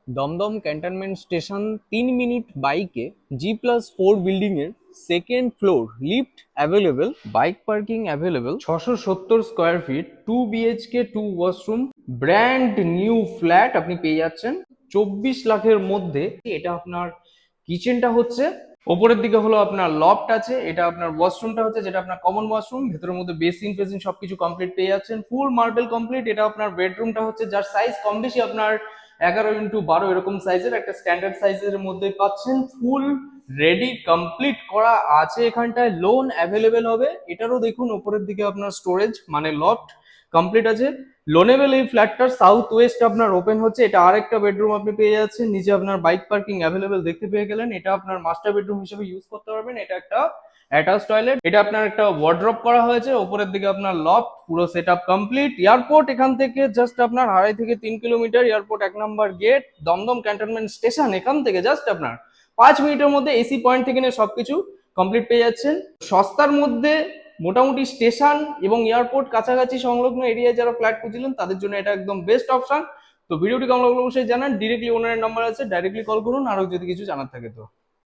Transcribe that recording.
Dumdum cantonment station 3 minute বাইকে G+4 building এর second floor, lift available, bike parking available, 670 square feet, 2 BHK 2 washroom, brand new flat আপনি পেয়ে যাচ্ছেন 24 লাখের মধ্যে। এটা আপনার কিচেনটা হচ্ছে, ওপরের দিকে হলো আপনার লফট আছে, এটা আপনার ওয়াশরুমটা হচ্ছে যেটা আপনার কমন ওয়াশরুম, ভেতরের মধ্যে বেসিন ফেসিন সবকিছু কমপ্লিট পেয়ে যাচ্ছেন, ফুল মার্বেল কমপ্লিট। এটা আপনার বেডরুমটা হচ্ছে যার সাইজ কম বেশি আপনার 11x12 এরকম সাইজের একটা স্ট্যান্ডার্ড সাইজের মধ্যে পাচ্ছেন, ফুল রেডি কমপ্লিট করা আছে। এখানটায় লোন অ্যাভেলেবেল হবে। এটারও দেখুন ওপরের দিকে আপনার স্টোরেজ মানে লফট কমপ্লিট আছে, লোনেবল। এই ফ্ল্যাটটার সাউথ ওয়েস্ট আপনার ওপেন হচ্ছে, এটা আরেকটা বেডরুম আপনি পেয়ে যাচ্ছেন, নিচে আপনার বাইক পার্কিং অ্যাভেলেবেল দেখতে পেয়ে গেলেন। এটা আপনার মাস্টার বেডরুম হিসেবে ইউজ করতে পারবেন। এটা একটা অ্যাটাচ টয়লেট, এটা আপনার একটা ওয়ার্ড্রপ করা হয়েছে, ওপরের দিকে আপনার লফট, পুরো সেট আপ কমপ্লিট। এয়ারপোর্ট এখান থেকে জাস্ট আপনার 2.5 থেকে 3 কিলোমিটার, এয়ারপোর্ট 1 নম্বর গেট, দমদম ক্যান্টনমেন্ট স্টেশন এখান থেকে জাস্ট আপনার 5 মিনিটের মধ্যে এসি পয়েন্ট থেকে নিয়ে সবকিছু কমপ্লিট পেয়ে যাচ্ছেন সস্তার মধ্যে। মোটামুটি স্টেশন এবং এয়ারপোর্ট কাছাকাছি সংলগ্ন এরিয়ায় যারা ফ্ল্যাট খুঁজছিলেন তাদের জন্য এটা একদম বেস্ট অপশন। তো ভিডিওটি কেমন লাগলো অবশ্যই জানান, ডিরেক্টলি ওনারের নাম্বার আছে, ডাইরেক্টলি কল করুন আরো যদি কিছু জানার থাকে তো।